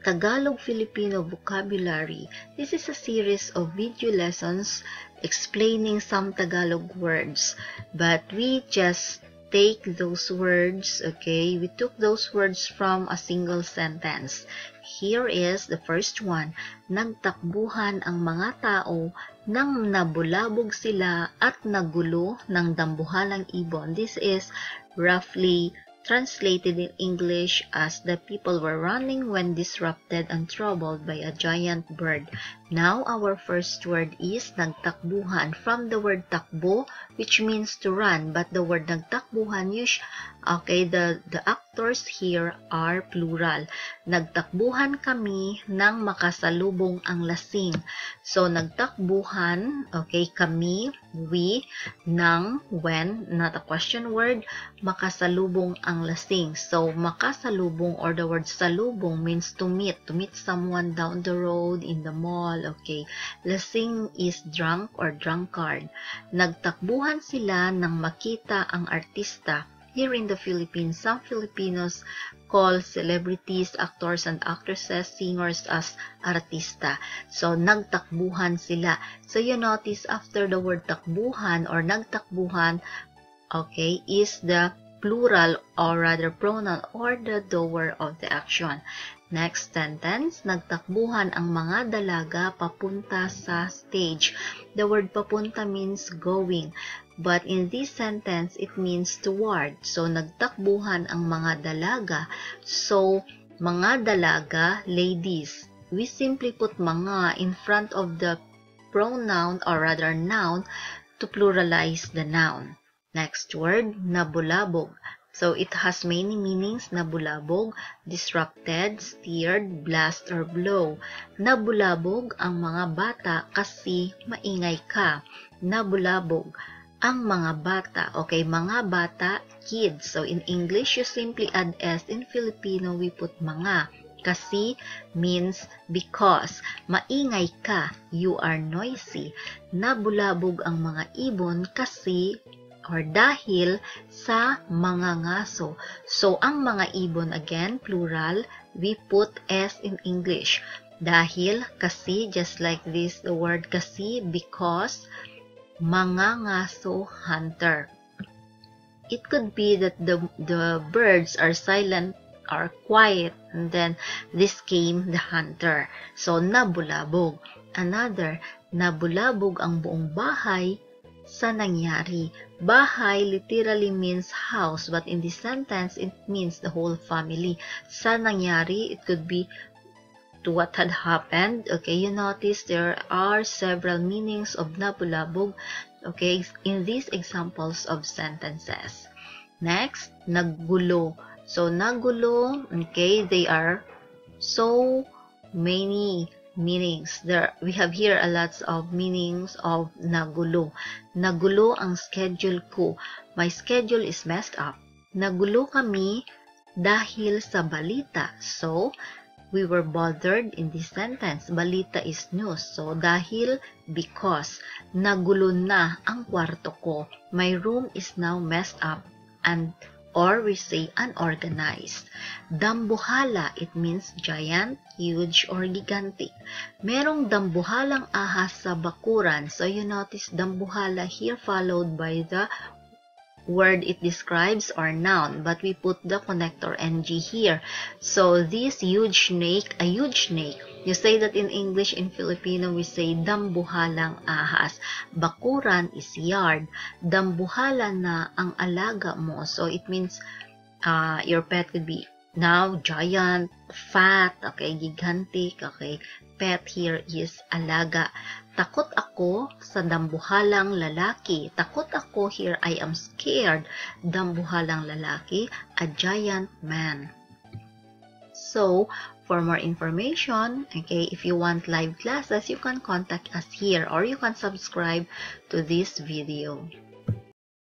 Tagalog-Filipino vocabulary. This is a series of video lessons explaining some Tagalog words, but we just take those words, okay? We took those words from a single sentence. Here is the first one. Nagtakbuhan ang mga tao nang nabulabog sila at nagulo ng dambuhalang ibon. This is roughly translated in English as the people were running when disrupted and troubled by a giant bird. Now, our first word is nagtakbuhan, from the word takbo, which means to run, but the word nagtakbuhan, okay, the actors here are plural. Nagtakbuhan kami nang makasalubong ang lasing. So, nagtakbuhan, okay, kami, we, nang, when, not a question word, makasalubong ang lasing. So, makasalubong or the word salubong means to meet someone down the road, in the mall, okay. Lasing is drunk or drunkard. Nagtakbuhan sila nang makita ang artista. Here in the Philippines, some Filipinos call celebrities, actors and actresses, singers as artista. So, nagtakbuhan sila. So, you notice after the word takbuhan or nagtakbuhan, okay, is the plural or rather pronoun or the doer of the action. Next sentence, nagtakbuhan ang mga dalaga papunta sa stage. The word papunta means going, but in this sentence, it means toward. So, nagtakbuhan ang mga dalaga. So, mga dalaga, ladies. We simply put mga in front of the pronoun or rather noun to pluralize the noun. Next word, nabulabog. So, it has many meanings, nabulabog, disrupted, steered, blast, or blow. Nabulabog ang mga bata kasi maingay ka. Nabulabog ang mga bata. Okay, mga bata, kids. So, in English, you simply add S. In Filipino, we put mga. Kasi means because. Maingay ka, you are noisy. Nabulabog ang mga ibon kasi or dahil sa mga ngaso. So, ang mga ibon, again, plural, we put S in English. Dahil, kasi, just like this, the word kasi, because, mga ngaso, hunter. It could be that the birds are silent or quiet, and then this came the hunter. So, nabulabog. Another, nabulabog ang buong bahay sa nangyari. Bahay literally means house, but in this sentence, it means the whole family. Sa nangyari, it could be to what had happened. Okay, you notice there are several meanings of nabulabog, okay, in these examples of sentences. Next, naggulo. So, naggulo, okay, they are so many meanings. We have here a lots of meanings of nagulo. Nagulo ang schedule ko. My schedule is messed up. Nagulo kami dahil sa balita. So, we were bothered in this sentence. Balita is news. So, dahil, because. Nagulo na ang kwarto ko. My room is now messed up and or we say unorganized. Dambuhala, it means giant, huge, or gigantic. Merong dambuhalang ahas sa bakuran. So, you notice dambuhala here followed by the word it describes or noun, but we put the connector ng here. So, this huge snake, a huge snake. You say that in English, in Filipino, we say dambuhalang ahas. Bakuran is yard. Dambuhala na ang alaga mo. So, it means your pet could be now giant, fat, okay, gigantic, okay. Pet here is alaga. Takot ako sa dambuhalang lalaki. Takot ako here, I am scared. Dambuhalang lalaki, a giant man. So, for more information, okay, if you want live classes, you can contact us here or you can subscribe to this video.